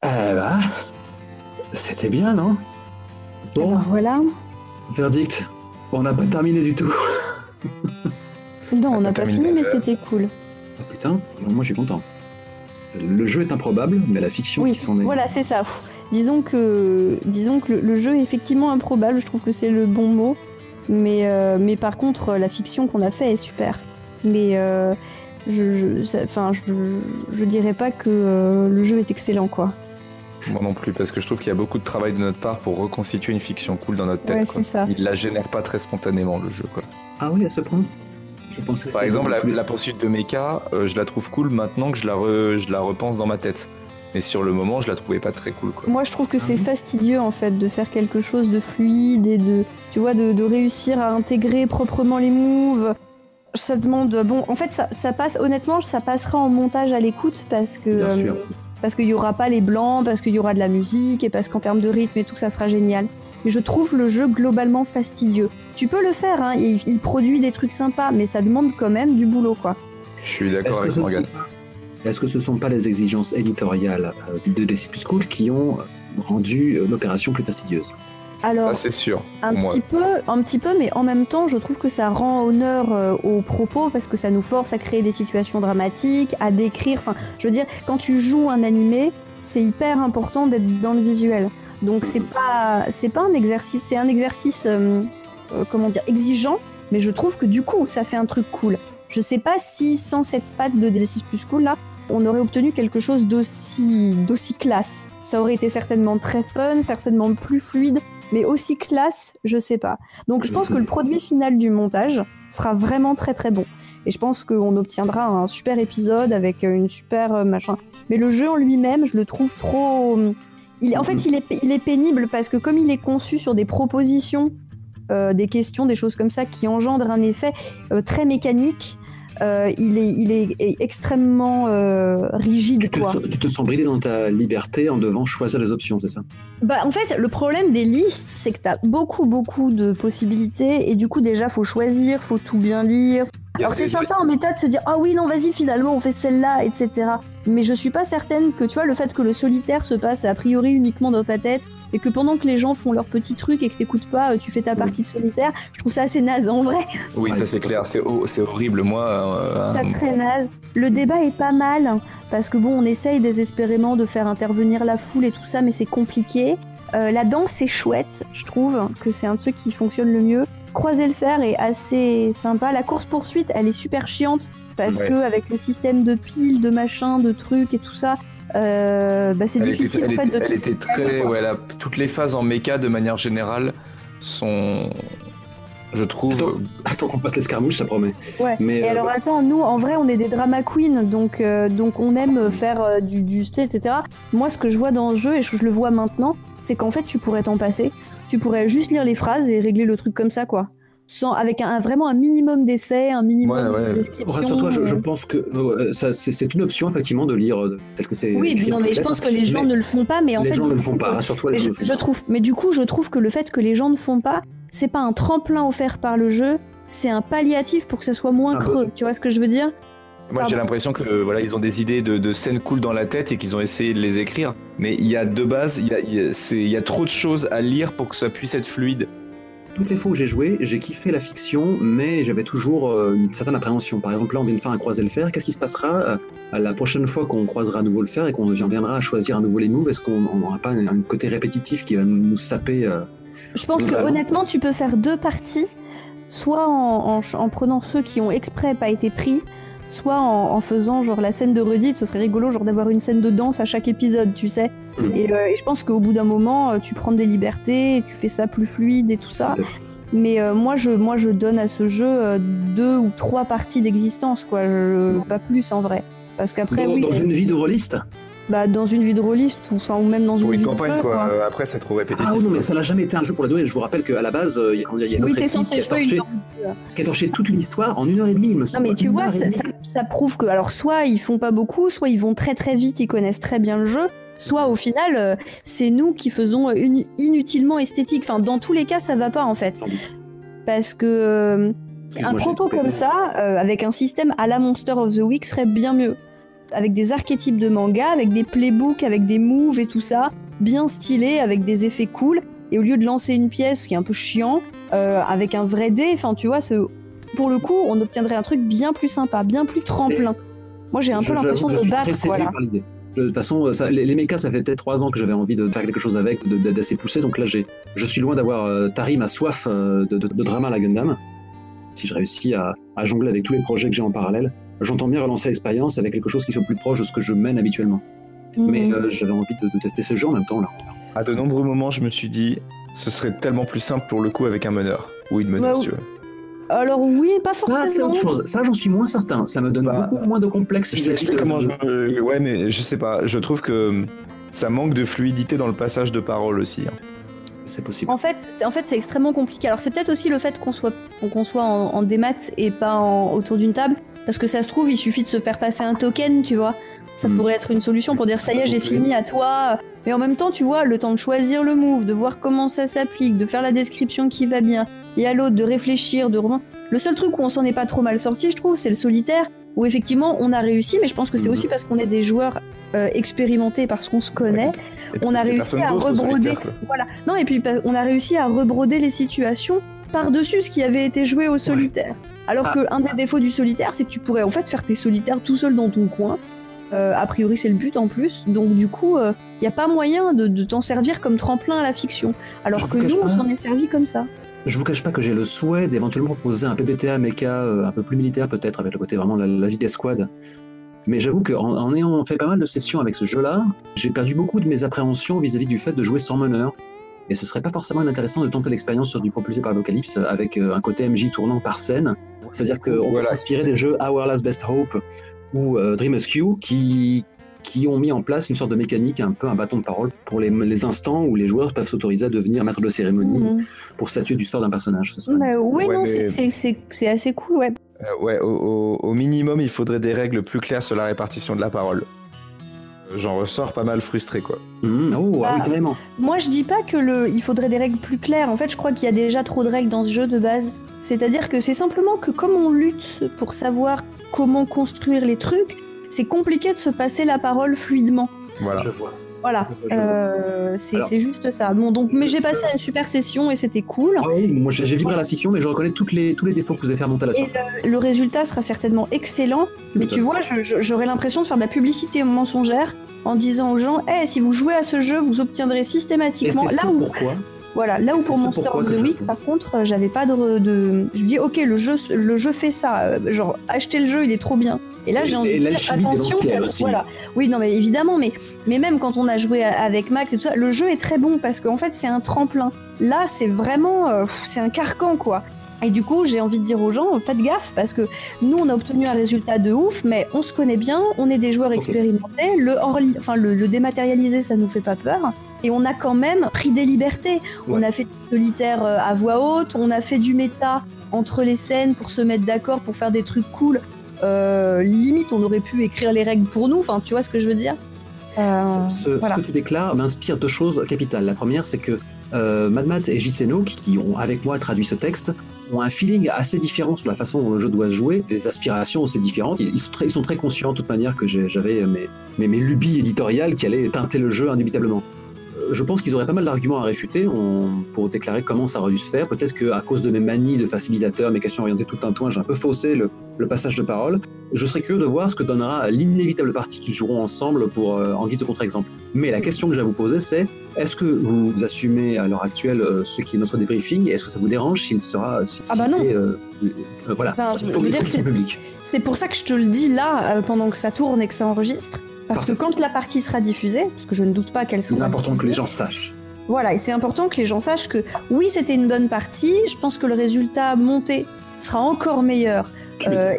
Bah, c'était bien, non? Bon, Alors voilà. verdict, on n'a pas terminé du tout. Non, on n'a pas terminé. fini, mais c'était cool. Ah, putain, moi je suis content. Le jeu est improbable, mais la fiction Oui, qui s'en est... voilà, c'est ça. Disons que le jeu est effectivement improbable, je trouve que c'est le bon mot. Mais par contre, la fiction qu'on a fait est super. Mais je dirais pas que le jeu est excellent, quoi. Moi non plus, parce que je trouve qu'il y a beaucoup de travail de notre part pour reconstituer une fiction cool dans notre tête. Ouais, Quoi. c'est ça. Il la génère pas très spontanément, le jeu. Quoi. Ah oui, à ce point. Je pensais que Par c'était exemple, beaucoup plus. la poursuite de Mecha, je la trouve cool maintenant que je la repense dans ma tête. Mais sur le moment, je la trouvais pas très cool. Quoi. Moi, je trouve que c'est bon fastidieux, en fait, de faire quelque chose de fluide et de réussir à intégrer proprement les moves. Ça demande... Bon, en fait, ça passe... Honnêtement, ça passera en montage à l'écoute parce que... Bien sûr. Parce qu'il y aura pas les blancs, parce qu'il y aura de la musique et parce qu'en termes de rythme et tout, ça sera génial. Mais je trouve le jeu globalement fastidieux. Tu peux le faire, hein, il produit des trucs sympas, mais ça demande quand même du boulot, quoi. Je suis d'accord avec Morgane. Est-ce que ce ne sont pas les exigences éditoriales de DC Plus Cool qui ont rendu l'opération plus fastidieuse? Alors, Ça, c'est sûr. un Moi, petit peu, mais en même temps, je trouve que ça rend honneur aux propos parce que ça nous force à créer des situations dramatiques, à décrire. Enfin, je veux dire, quand tu joues un animé, c'est hyper important d'être dans le visuel. Donc c'est pas un exercice, c'est un exercice comment dire exigeant, mais je trouve que du coup, ça fait un truc cool. Je sais pas si sans cette patte de DLC Plus Cool là, on aurait obtenu quelque chose d'aussi classe. Ça aurait été certainement très fun, certainement plus fluide. Mais aussi classe, je sais pas. Donc je pense que le produit final du montage sera vraiment très très bon. Et je pense qu'on obtiendra un super épisode avec une super machin. Mais le jeu en lui-même, je le trouve trop... En fait, il est pénible parce que comme il est conçu sur des propositions, des questions, des choses comme ça qui engendrent un effet très mécanique, il est extrêmement rigide, quoi. Tu te sens bridé dans ta liberté en devant choisir les options, c'est ça? Bah, en fait, le problème des listes, c'est que t'as beaucoup de possibilités et du coup, déjà, faut choisir, faut tout bien lire. Alors, c'est sympa en méta de se dire « Ah oui, non, vas-y, finalement, on fait celle-là, etc. » Mais je suis pas certaine que, tu vois, le fait que le solitaire se passe a priori uniquement dans ta tête et que pendant que les gens font leur petit truc et que t'écoutes pas, tu fais ta partie de solitaire, je trouve ça assez naze, en vrai. oui, ça c'est clair, c'est horrible. Moi, Ça très naze. Le débat est pas mal, parce que bon, on essaye désespérément de faire intervenir la foule et tout ça, mais c'est compliqué. La danse est chouette, je trouve que c'est un de ceux qui fonctionne le mieux. Croiser le fer est assez sympa. La course-poursuite, elle est super chiante, parce que avec le système de piles, de machins, de trucs et tout ça, c'est difficile en fait de... Elle était très... Ouais, toutes les phases en méca, de manière générale, sont... Je trouve... Attends qu'on fasse l'escarmouche, ça promet. Ouais. Mais, et alors attends, nous en vrai on est des drama queens, donc on aime faire du style, etc. Moi ce que je vois dans ce jeu, et je le vois maintenant, c'est qu'en fait tu pourrais t'en passer. Tu pourrais juste lire les phrases et régler le truc comme ça, quoi. Avec vraiment un minimum d'effets, un minimum de description. Rassure-toi, je pense que c'est une option effectivement de lire tel que c'est. Oui, non, mais je pense que les gens ne le font pas, mais en fait... Les gens ne le font pas, rassure-toi. Mais du coup, je trouve que le fait que les gens ne font pas, c'est pas un tremplin offert par le jeu, c'est un palliatif pour que ça soit moins creux. Tu vois ce que je veux dire? Moi, j'ai l'impression que voilà, ils ont des idées de scènes cool dans la tête et qu'ils ont essayé de les écrire. Mais il y a de base, il y a trop de choses à lire pour que ça puisse être fluide. Toutes les fois où j'ai joué, j'ai kiffé la fiction, mais j'avais toujours une certaine appréhension. Par exemple, là, on vient de faire un croiser le fer. Qu'est-ce qui se passera la prochaine fois qu'on croisera à nouveau le fer et qu'on viendra à choisir à nouveau les moves? Est-ce qu'on n'aura pas un côté répétitif qui va nous saper Je pense que honnêtement, tu peux faire deux parties, soit en prenant ceux qui ont exprès pas été pris, soit en faisant genre la scène de Reddit, ce serait rigolo genre d'avoir une scène de danse à chaque épisode, tu sais. Et je pense qu'au bout d'un moment, tu prends des libertés, et tu fais ça plus fluide et tout ça. Mais moi, je donne à ce jeu 2 ou 3 parties d'existence, quoi, pas plus en vrai. Parce qu'après, dans une vie de rôliste. Bah, dans une vie de rôliste ou même dans une vie campagne, de jeu, quoi. Après, c'est trop répétitif. Ah non, mais ça n'a jamais été un jeu pour la durée. Je vous rappelle qu'à la base, il y a une autre équipe qui a torché toute une histoire en 1h30, il me semble. Non, mais tu vois, ça prouve que, alors, soit ils font pas beaucoup, soit ils vont très très vite, ils connaissent très bien le jeu, soit au final, c'est nous qui faisons inutilement esthétique. Enfin, dans tous les cas, ça va pas en fait. Parce que un proto comme ça, avec un système à la Monster of the Week, serait bien mieux. Avec des archétypes de manga, avec des playbooks, avec des moves et tout ça, bien stylé, avec des effets cool. Et au lieu de lancer une pièce qui est un peu chiant, avec un vrai dé, enfin tu vois, pour le coup, on obtiendrait un truc bien plus sympa, bien plus tremplin. Moi, j'ai un peu l'impression de battre, voilà. De toute façon, les mechas, ça fait peut-être 3 ans que j'avais envie de faire quelque chose avec, d'assez poussé. Donc là, je suis loin d'avoir tari ma soif de drama à la Gundam. Si je réussis à jongler avec tous les projets que j'ai en parallèle, j'entends bien relancer l'expérience avec quelque chose qui soit plus proche de ce que je mène habituellement. Mais j'avais envie de tester ce jeu en même temps là. À de nombreux moments, je me suis dit, ce serait tellement plus simple pour le coup avec un meneur ou une meneuse, tu vois. Alors oui, pas forcément. Ça, c'est autre chose. Ça, j'en suis moins certain. Ça me donne beaucoup moins de complexe. Je t'explique comment Ouais, mais je sais pas. Je trouve que ça manque de fluidité dans le passage de parole aussi. C'est possible. En fait, c'est extrêmement compliqué. Alors, c'est peut-être aussi le fait qu'on soit en démat et pas autour d'une table. Parce que ça se trouve, il suffit de se faire passer un token, tu vois. Ça pourrait être une solution pour dire ça y est, j'ai fini, à toi. Mais en même temps, tu vois, le temps de choisir le move, de voir comment ça s'applique, de faire la description qui va bien, et à l'autre de réfléchir, Le seul truc où on s'en est pas trop mal sorti, je trouve, c'est le solitaire, où effectivement on a réussi, mais je pense que c'est aussi parce qu'on est des joueurs expérimentés, parce qu'on se connaît. On a réussi à rebroder. Voilà. Non, et puis on a réussi à rebroder les situations par-dessus ce qui avait été joué au solitaire. Alors qu'un des défauts du solitaire, c'est que tu pourrais en fait faire tes solitaires tout seul dans ton coin. A priori, c'est le but en plus. Donc, du coup, il n'y a pas moyen de t'en servir comme tremplin à la fiction. Alors que nous, on s'en est servi comme ça. Je vous cache pas que j'ai le souhait d'éventuellement proposer un PBTA mecha un peu plus militaire, peut-être, avec le côté vraiment la vie d'escouade. Mais j'avoue qu'en ayant fait pas mal de sessions avec ce jeu-là, j'ai perdu beaucoup de mes appréhensions vis-à-vis du fait de jouer sans meneur. Et ce serait pas forcément intéressant de tenter l'expérience sur du propulsé par l'Apocalypse avec un côté MJ tournant par scène. C'est-à-dire qu'on peut s'inspirer des jeux Our Last Best Hope ou Dream Askew qui ont mis en place une sorte de mécanique, un peu un bâton de parole pour les instants où les joueurs peuvent s'autoriser à devenir maître de cérémonie pour statuer du sort d'un personnage. C'est assez cool, ouais. Au minimum, il faudrait des règles plus claires sur la répartition de la parole. J'en ressors pas mal frustré, quoi. Oui, carrément. Moi, je dis pas que il faudrait des règles plus claires. En fait, je crois qu'il y a déjà trop de règles dans ce jeu de base. C'est-à-dire que c'est simplement que comme on lutte pour savoir comment construire les trucs, c'est compliqué de se passer la parole fluidement. Voilà. Je vois. Voilà, c'est juste ça. Bon, donc, mais j'ai passé une super session et c'était cool. Ah oui, moi j'ai vibré à la fiction, mais je reconnais tous les défauts que vous avez fait remonter à la surface. Le résultat sera certainement excellent, mais tu vois, j'aurais l'impression de faire de la publicité mensongère en disant aux gens, si vous jouez à ce jeu, vous obtiendrez systématiquement. Pourquoi Voilà, là où pour Monster of the Week, par contre, j'avais pas de... Je me dis, ok, le jeu fait ça, genre, achetez le jeu, il est trop bien. Et là, j'ai envie de dire, attention, voilà. Oui, non, mais évidemment, mais même quand on a joué avec Max et tout ça, le jeu est très bon parce qu'en fait, c'est un tremplin. Là, c'est vraiment, c'est un carcan, quoi. Et du coup, j'ai envie de dire aux gens, faites gaffe, parce que nous, on a obtenu un résultat de ouf, mais on se connaît bien, on est des joueurs expérimentés, le dématérialisé, ça nous fait pas peur, et on a quand même pris des libertés. Ouais. On a fait du solitaire à voix haute, on a fait du méta entre les scènes pour se mettre d'accord, pour faire des trucs cool. Limite, on aurait pu écrire les règles pour nous, enfin, tu vois ce que je veux dire ? Ce que tu déclares m'inspire 2 choses capitales. La première, c'est que Madmat et Jiseno, qui ont avec moi traduit ce texte, ont un feeling assez différent sur la façon dont le jeu doit se jouer, des aspirations assez différentes. Ils sont très conscients de toute manière que j'avais mes lubies éditoriales qui allaient teinter le jeu indubitablement. je pense qu'ils auraient pas mal d'arguments à réfuter pour déclarer comment ça aurait dû se faire. Peut-être qu'à cause de mes manies de facilitateur, mes questions orientées tout un toin, j'ai un peu faussé le passage de parole. Je serais curieux de voir ce que donnera l'inévitable partie qu'ils joueront ensemble en guise de contre-exemple. Mais la question que j'ai à vous poser, c'est est-ce que vous assumez à l'heure actuelle ce qui est notre débriefing? Est-ce que ça vous dérange s'il sera... non. Voilà, enfin, il faut que c'est public. C'est pour ça que je te le dis là, pendant que ça tourne et que ça enregistre. Parce que quand la partie sera diffusée, parce que je ne doute pas qu'elle sera diffusée... Il est important que les gens sachent. Voilà, et c'est important que les gens sachent que oui, c'était une bonne partie, je pense que le résultat monté sera encore meilleur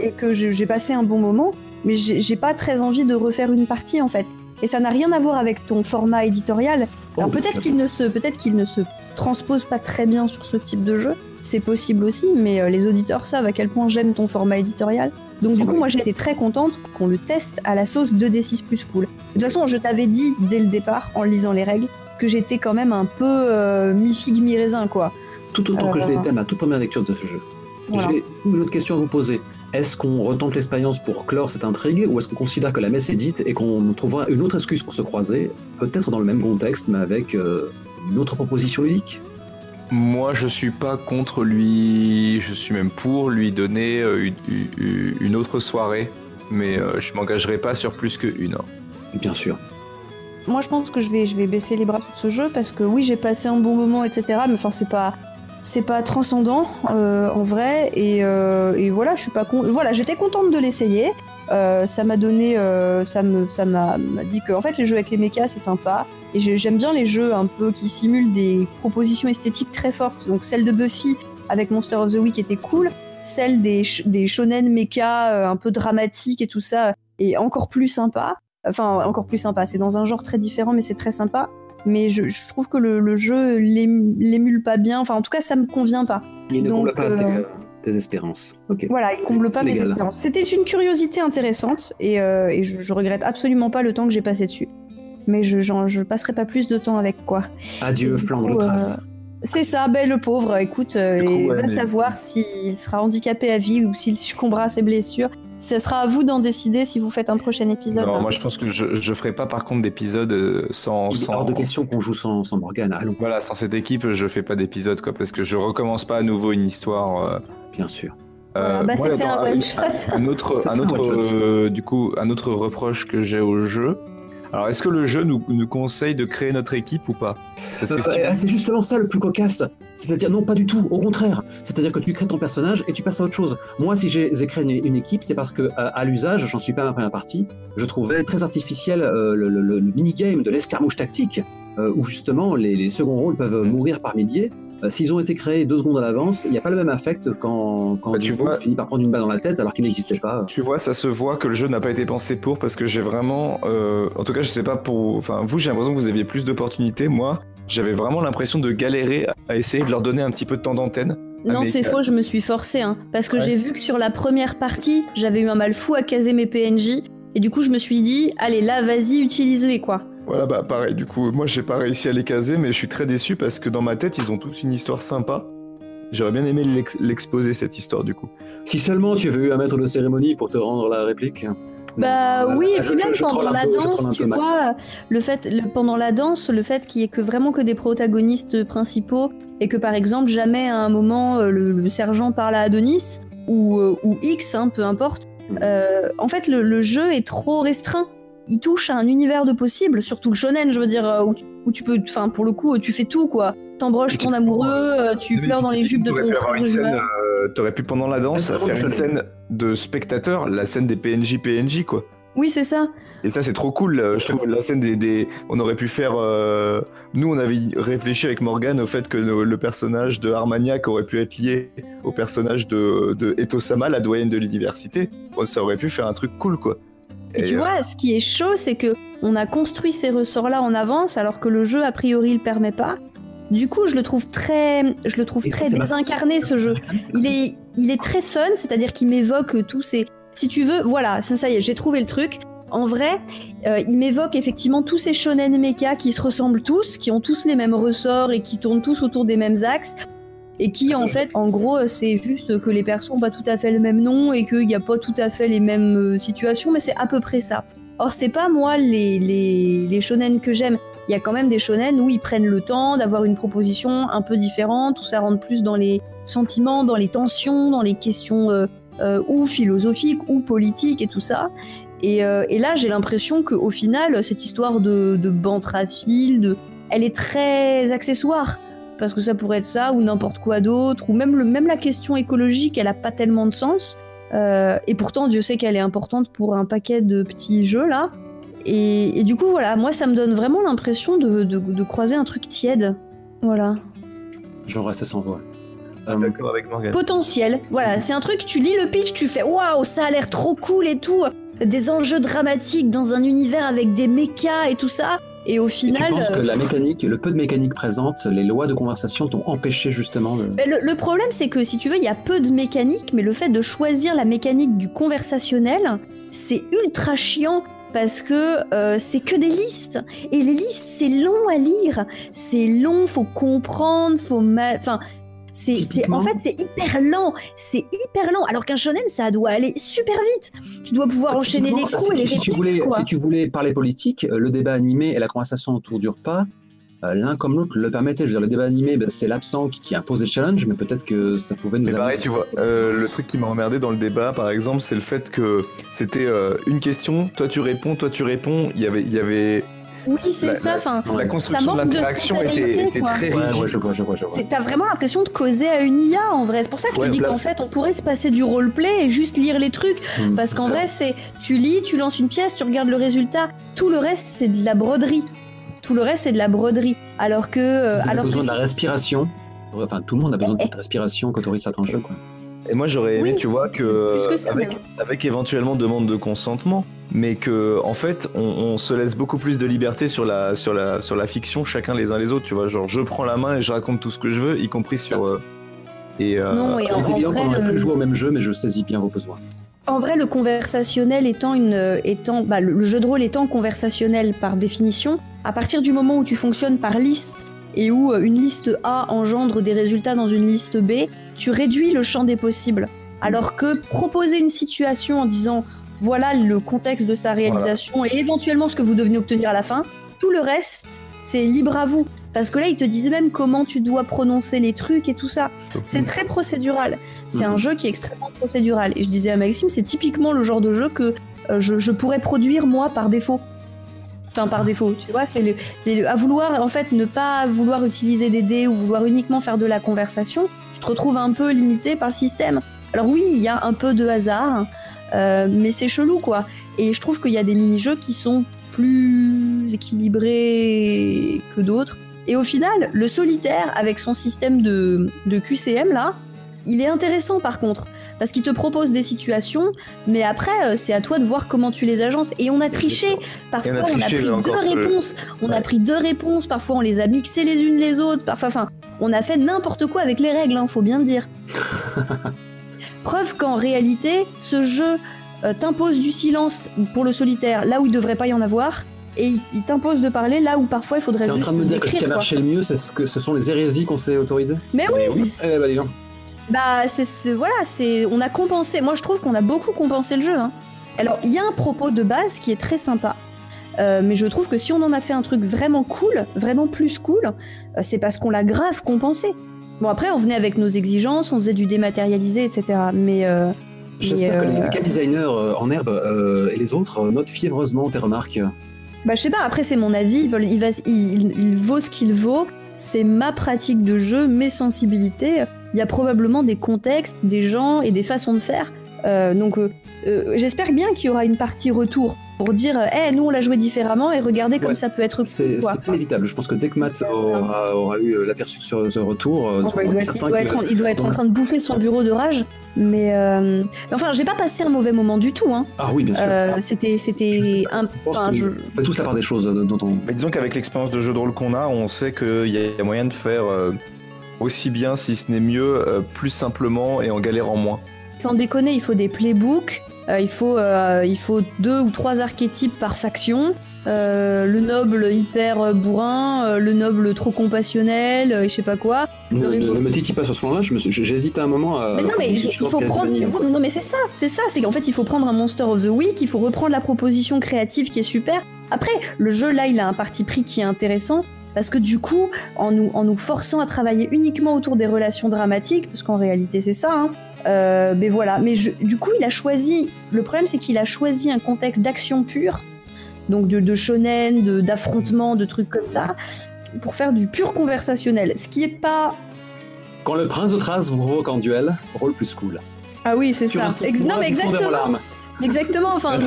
et que j'ai passé un bon moment, mais j'ai pas très envie de refaire une partie en fait. Et ça n'a rien à voir avec ton format éditorial. Alors peut-être qu'il ne se transpose pas très bien sur ce type de jeu, c'est possible aussi, mais les auditeurs savent à quel point j'aime ton format éditorial. Donc du coup, moi j'ai été très contente qu'on le teste à la sauce 2D6 plus cool. De toute façon, je t'avais dit dès le départ, en lisant les règles, que j'étais quand même un peu mi-figue, mi-raisin, quoi. Tout autant que je l'ai été à ma toute première lecture de ce jeu. Voilà. J'ai une autre question à vous poser. Est-ce qu'on retente l'expérience pour clore cette intrigue, ou est-ce qu'on considère que la messe est dite et qu'on trouvera une autre excuse pour se croiser, peut-être dans le même contexte, mais avec une autre proposition ludique? Moi, je suis pas contre lui, je suis même pour lui donner une autre soirée, mais je m'engagerai pas sur plus qu'une. Bien sûr. Moi, je pense que je vais baisser les bras sur ce jeu parce que oui, j'ai passé un bon moment, etc. Mais enfin, c'est pas transcendant en vrai. Et voilà, je suis pas voilà, j'étais contente de l'essayer. Ça m'a donné, ça m'a dit que en fait, les jeux avec les mechas, c'est sympa. Et j'aime bien les jeux un peu qui simulent des propositions esthétiques très fortes. Donc celle de Buffy avec Monster of the Week était cool. Celle des shonen mecha un peu dramatiques et tout ça est encore plus sympa. Enfin, encore plus sympa. C'est dans un genre très différent, mais c'est très sympa. Mais je trouve que le jeu l'émule pas bien. Enfin, en tout cas, ça me convient pas. Il ne comble pas tes espérances. Okay. Voilà, il comble pas mes espérances. C'était une curiosité intéressante et je regrette absolument pas le temps que j'ai passé dessus. Mais je passerai pas plus de temps avec, quoi. Adieu, Flandre Trace. C'est ça, le pauvre, écoute, va savoir s'il sera handicapé à vie ou s'il succombera à ses blessures. Ce sera à vous d'en décider si vous faites un prochain épisode. Non, moi je pense que je ferai pas par contre d'épisode sans... Il est hors de question qu'on joue sans Morgane, allons. Voilà, sans cette équipe, je fais pas d'épisode, quoi, parce que je recommence pas à nouveau une histoire... Bien sûr. C'était un one-shot. Un autre reproche que j'ai au jeu... Alors, est-ce que le jeu nous conseille de créer notre équipe ou pas? C'est justement ça le plus cocasse. C'est-à-dire, non, pas du tout, au contraire. C'est-à-dire que tu crées ton personnage et tu passes à autre chose. Moi, si j'ai créé une équipe, c'est parce que à l'usage, j'en suis pas à ma première partie, je trouvais très artificiel le mini-game de l'escarmouche tactique, où justement les seconds rôles peuvent mourir par milliers. S'ils ont été créés 2 secondes à l'avance, il n'y a pas le même affect quand tu finis par prendre une balle dans la tête alors qu'il n'existait pas. Tu vois, ça se voit que le jeu n'a pas été pensé pour, parce que j'ai vraiment... en tout cas, je sais pas pour... Enfin, vous, j'ai l'impression que vous aviez plus d'opportunités. Moi, j'avais vraiment l'impression de galérer à essayer de leur donner un petit peu de temps d'antenne. Non, c'est faux, je me suis forcé, parce que j'ai vu que sur la première partie, j'avais eu un mal fou à caser mes PNJ, et du coup, je me suis dit, allez, là, vas-y, utilise-les, quoi. Voilà, pareil, du coup, moi j'ai pas réussi à les caser, mais je suis très déçu parce que dans ma tête, ils ont tous une histoire sympa. J'aurais bien aimé l'exposer, cette histoire, du coup. Si seulement tu avais eu un maître de cérémonie pour te rendre la réplique. Oui, et puis même pendant la danse, tu vois, pendant la danse, le fait qu'il y ait vraiment que des protagonistes principaux, et que par exemple, jamais à un moment, le sergent parle à Adonis, ou X, peu importe, en fait, le jeu est trop restreint. Il touche à un univers de possibles, surtout le shonen, je veux dire, où tu peux, enfin, pour le coup, tu fais tout, quoi. T'embroches ton amoureux, tu pleures dans les jupes de ton frère. T'aurais pu, pendant la danse, faire une scène de spectateur, la scène des PNJ, quoi. Oui, c'est ça. Et ça, c'est trop cool, je trouve, la scène on aurait pu faire... Nous, on avait réfléchi avec Morgane au fait que le personnage de Armagnac aurait pu être lié au personnage de Eto-sama, la doyenne de l'université. Ça aurait pu faire un truc cool, quoi. Et tu vois, ce qui est chaud, c'est que on a construit ces ressorts-là en avance, alors que le jeu, a priori, le permet pas. Du coup, je le trouve très désincarné, ce jeu. Il est très fun, c'est-à-dire qu'il m'évoque tous ces... Si tu veux, voilà, ça y est, j'ai trouvé le truc. En vrai, il m'évoque effectivement tous ces shonen mecha qui se ressemblent tous, qui ont tous les mêmes ressorts et qui tournent tous autour des mêmes axes. Et qui, en fait, en gros, c'est juste que les persos n'ont pas tout à fait le même nom et qu'il n'y a pas tout à fait les mêmes situations, mais c'est à peu près ça. Or, c'est pas, moi, les shonen que j'aime. il y a quand même des shonen où ils prennent le temps d'avoir une proposition un peu différente, où ça rentre plus dans les sentiments, dans les tensions, dans les questions ou philosophiques ou politiques et tout ça. Et là, j'ai l'impression qu'au final, cette histoire de bantrafil, elle est très accessoire. Parce que ça pourrait être ça, ou n'importe quoi d'autre, ou même la question écologique, elle a pas tellement de sens. Et pourtant, Dieu sait qu'elle est importante pour un paquet de petits jeux, là. Et du coup, voilà, moi, ça me donne vraiment l'impression de croiser un truc tiède. Voilà. J'en reste sans voix. D'accord avec Morgane. Potentiel. Voilà, c'est un truc, tu lis le pitch, tu fais « Waouh, ça a l'air trop cool et tout !» Des enjeux dramatiques dans un univers avec des mechas et tout ça. Et au final... Et tu penses que la mécanique, le peu de mécanique présente, les lois de conversation t'ont empêché justement de... Le problème, c'est que si tu veux, il y a peu de mécanique, mais le fait de choisir la mécanique du conversationnel, c'est ultra chiant parce que c'est que des listes. Et les listes, c'est long à lire. C'est long, faut comprendre, enfin... En fait, c'est hyper lent. C'est hyper lent. Alors qu'un shonen, ça doit aller super vite. Tu dois pouvoir enchaîner les coups et les répliques. Si tu voulais parler politique, le débat animé et la conversation autour du repas, l'un comme l'autre le permettaient. Je veux dire, le débat animé, c'est l'absent qui impose des challenges, mais peut-être que ça pouvait nous... Mais pareil, tu vois, le truc qui m'a emmerdé dans le débat, par exemple, c'est le fait que c'était une question, toi tu réponds. Il y avait... Oui, c'est ça. Enfin, la construction de l'interaction était très rigide. Ouais, je vois. T'as vraiment l'impression de causer à une IA en vrai. C'est pour ça que je te dis qu'en fait, on pourrait se passer du roleplay et juste lire les trucs. Parce qu'en vrai, tu lis, tu lances une pièce, tu regardes le résultat. Tout le reste, c'est de la broderie. Alors que. Vous avez besoin de la respiration. Enfin, tout le monde a besoin de cette respiration quand on lit certains jeux, quoi. Et moi, j'aurais aimé, tu vois, ça, avec éventuellement demande de consentement, mais que en fait, on se laisse beaucoup plus de liberté sur la fiction, chacun les uns les autres, tu vois. Genre, je prends la main et je raconte tout ce que je veux, y compris sur. Non, et c'est évident qu'on n'aurait plus joué au même jeu, mais je saisis bien vos besoins. En vrai, le conversationnel le jeu de rôle étant conversationnel par définition, à partir du moment où tu fonctionnes par liste et où une liste A engendre des résultats dans une liste B, tu réduis le champ des possibles. Alors que proposer une situation en disant voilà le contexte de sa réalisation et éventuellement ce que vous devenez obtenir à la fin, tout le reste, c'est libre à vous. Parce que là, ils te disent même comment tu dois prononcer les trucs et tout ça. C'est très procédural. C'est un jeu qui est extrêmement procédural. Et je disais à Maxime, c'est typiquement le genre de jeu que je pourrais produire moi par défaut. Enfin, par défaut, tu vois, c'est à vouloir, en fait, ne pas vouloir utiliser des dés ou vouloir uniquement faire de la conversation, tu te retrouves un peu limité par le système. Alors oui, il y a un peu de hasard, mais c'est chelou, quoi. Et je trouve qu'il y a des mini-jeux qui sont plus équilibrés que d'autres. Et au final, le solitaire, avec son système de QCM, là, il est intéressant par contre, parce qu'il te propose des situations, mais après, c'est à toi de voir comment tu les agences. Et on a triché, parfois on a pris deux réponses, pris deux réponses, parfois on les a mixées les unes les autres, parfois, on a fait n'importe quoi avec les règles, hein, faut bien le dire. Preuve qu'en réalité, ce jeu t'impose du silence pour le solitaire, là où il devrait pas y en avoir, et il t'impose de parler là où parfois il faudrait juste... T'es en train de me dire que ce qui a marché le mieux, ce sont les hérésies qu'on s'est autorisées ? Mais oui. Eh bah dis donc. Bah, on a compensé. Moi, je trouve qu'on a beaucoup compensé le jeu. Hein. Alors, il y a un propos de base qui est très sympa. Mais je trouve que si on en a fait un truc vraiment cool, vraiment plus cool, c'est parce qu'on l'a grave compensé. Bon, après, on venait avec nos exigences, on faisait du dématérialisé, etc. Mais... J'espère que les game designers en herbe et les autres notent fiévreusement tes remarques. Bah, je sais pas, après, c'est mon avis. Il vaut ce qu'il vaut. C'est ma pratique de jeu, mes sensibilités. Il y a probablement des contextes, des gens et des façons de faire. Donc j'espère bien qu'il y aura une partie retour pour dire nous on l'a joué différemment et regardez comme ça peut être cool. C'est inévitable. Je pense que dès que Matt aura eu l'aperçu sur ce retour, il doit être en train de bouffer son bureau de rage. Mais enfin, j'ai pas passé un mauvais moment du tout. Hein. Ah oui, bien sûr. C'était un. On fait tous la part des choses dont on. Mais disons qu'avec l'expérience de jeu de rôle qu'on a, on sait qu'il y a moyen de faire aussi bien, si ce n'est mieux, plus simplement et en galérant moins. Sans déconner, il faut des playbooks, il faut 2 ou 3 archétypes par faction, le noble hyper bourrin, le noble trop compassionnel, je sais pas quoi. Ne me titille pas sur ce moment-là, j'ai hésité un moment à... Mais non, mais il faut prendre... Non, mais c'est ça, c'est qu'en fait, il faut prendre un Monster of the Week, il faut reprendre la proposition créative qui est super, Après, le jeu, là, il a un parti pris qui est intéressant, parce que du coup, en nous forçant à travailler uniquement autour des relations dramatiques, parce qu'en réalité, c'est ça, hein, mais voilà. Mais du coup, il a choisi... Le problème, c'est qu'il a choisi un contexte d'action pure, donc de shonen, d'affrontement, de trucs comme ça, pour faire du pur conversationnel. Ce qui est pas... Quand le prince de Thrace vous provoque en duel, rôle plus cool. Ah oui, c'est ça. Non, mais exactement. Exactement, enfin,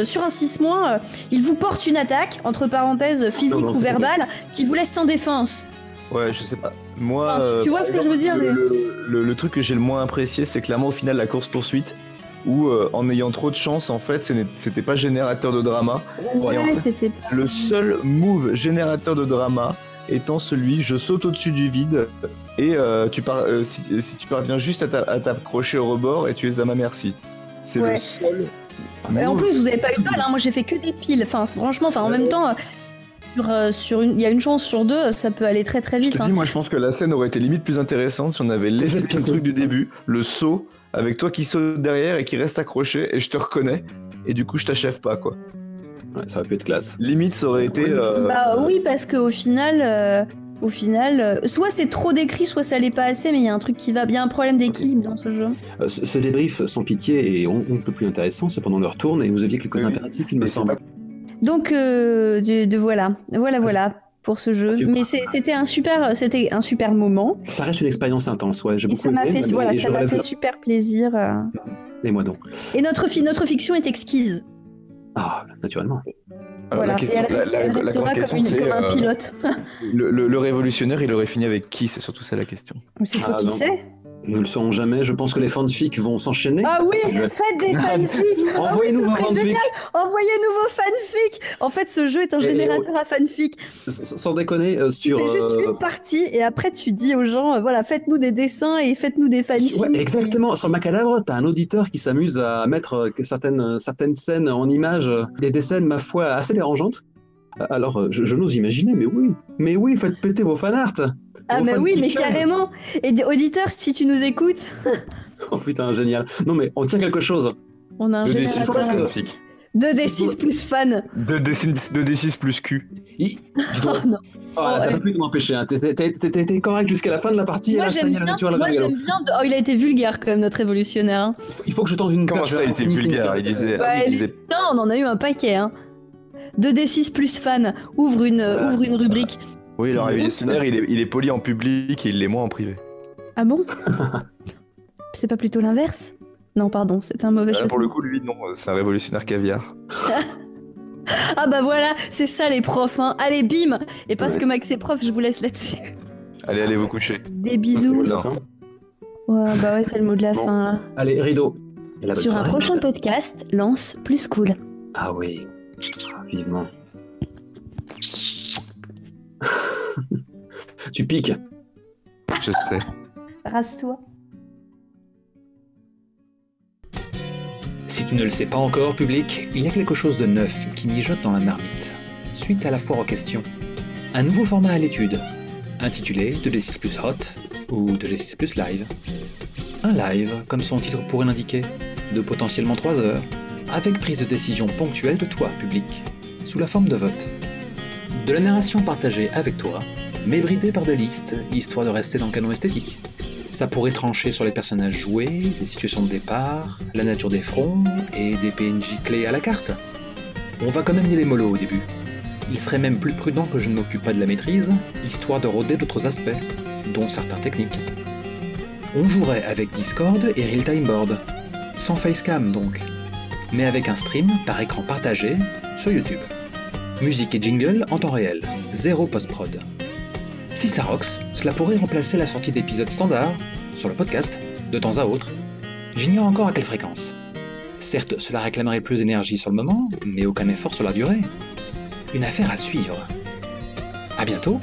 sur un 6 mois, il vous porte une attaque, entre parenthèses, physique ou verbale, qui vous laisse sans défense. Ouais, je sais pas. Moi, Enfin, tu vois ce que je veux dire, le truc que j'ai le moins apprécié, c'est clairement au final la course-poursuite, où en ayant trop de chance, en fait, c'était pas générateur de drama. Ouais, en fait, c'était... Le seul move générateur de drama étant celui, je saute au-dessus du vide, et si tu parviens juste à t'accrocher au rebord, et tu es à ma merci. C'est le seul. Mais en plus, vous avez pas eu de balle, hein. Moi j'ai fait que des piles. Enfin, franchement, en même temps, il y a une chance sur 2, ça peut aller très très vite. Je te dis, moi je pense que la scène aurait été limite plus intéressante si on avait laissé le truc du début, le saut, avec toi qui saute derrière et qui reste accroché, et je te reconnais, et du coup je t'achève pas, quoi. Ouais, ça aurait pu être classe. Limite, ça aurait été. Bah oui, parce qu'au final. Soit c'est trop décrit, soit ça l'est pas assez, mais il y a un truc qui va bien, un problème d'équilibre dans ce jeu. Ce débrief sans pitié et on ne peut plus intéressant, cependant l'heure tourne et vous aviez quelques impératifs, il me semble. Donc voilà pour ce jeu. Mais c'était un super moment. Ça reste une expérience intense, ouais. J'ai beaucoup ça m'a aimé. fait super plaisir. Et moi donc. Et notre fiction est exquise. Ah, naturellement. Alors, voilà. Elle restera comme un pilote. Le révolutionnaire, il aurait fini avec qui? C'est surtout ça la question. C'est qui c'est. Nous le saurons jamais. Je pense que les fanfics vont s'enchaîner. Ah oui, faites des fanfics. Envoyez-nous vos fanfics. Envoyez-nous vos fanfics. En fait, ce jeu est un générateur à fanfics. Sans déconner, tu fais juste une partie et après tu dis aux gens, voilà, faites-nous des dessins et faites-nous des fanfics. Ouais, exactement. Sur Macadavre, t'as un auditeur qui s'amuse à mettre certaines scènes en images, des scènes, ma foi, assez dérangeantes. Alors, je n'ose imaginer, mais oui, faites péter vos fanarts. Ah bah oui, mais carrément. Et auditeurs, si tu nous écoutes. Oh putain, génial. Non mais on tient quelque chose. On a un générateur. 2D6 plus fan. 2D6 plus Q. Non. T'as pas pu m'empêcher, hein. T'étais correct jusqu'à la fin de la partie. Moi, j'aime bien. Il a été vulgaire quand même, notre révolutionnaire. Hein. Il faut que je tente une perche. Comment ça, il était vulgaire? Il disait... Non, on en a eu un paquet. Hein. 2D6 plus fan. Ouvre une rubrique. Oui, le révolutionnaire, il est poli en public et il l'est moins en privé. Ah bon? C'est pas plutôt l'inverse? Non, pardon, c'est un mauvais choix. Pour le coup, lui, non, c'est un révolutionnaire caviar. Ah bah voilà, c'est ça les profs, hein. Allez, bim. Et parce que Max est prof, je vous laisse là-dessus. Allez vous coucher. Des bisous. Ouais, bah ouais, c'est le mot de la fin. Là. Allez, rideau. Sur un prochain podcast, lance plus cool. Ah oui, vivement. Tu piques. Je sais. Rase-toi. Si tu ne le sais pas encore, public, il y a quelque chose de neuf qui mijote dans la marmite. Suite à la foire aux questions. Un nouveau format à l'étude, intitulé 2D6 plus Hot ou 2D6 plus Live. Un live, comme son titre pourrait l'indiquer, de potentiellement 3 heures, avec prise de décision ponctuelle de toi, public, sous la forme de vote. De la narration partagée avec toi, mais bridée par des listes, histoire de rester dans le canon esthétique. Ça pourrait trancher sur les personnages joués, les situations de départ, la nature des fronts et des PNJ clés à la carte. On va quand même nier les mollos au début. Il serait même plus prudent que je ne m'occupe pas de la maîtrise, histoire de rôder d'autres aspects, dont certains techniques. On jouerait avec Discord et Real Time Board, sans facecam donc, mais avec un stream par écran partagé sur YouTube. Musique et jingle en temps réel, zéro post-prod. Si ça rocks, cela pourrait remplacer la sortie d'épisodes standards, sur le podcast, de temps à autre. J'ignore encore à quelle fréquence. Certes, cela réclamerait plus d'énergie sur le moment, mais aucun effort sur la durée. Une affaire à suivre. À bientôt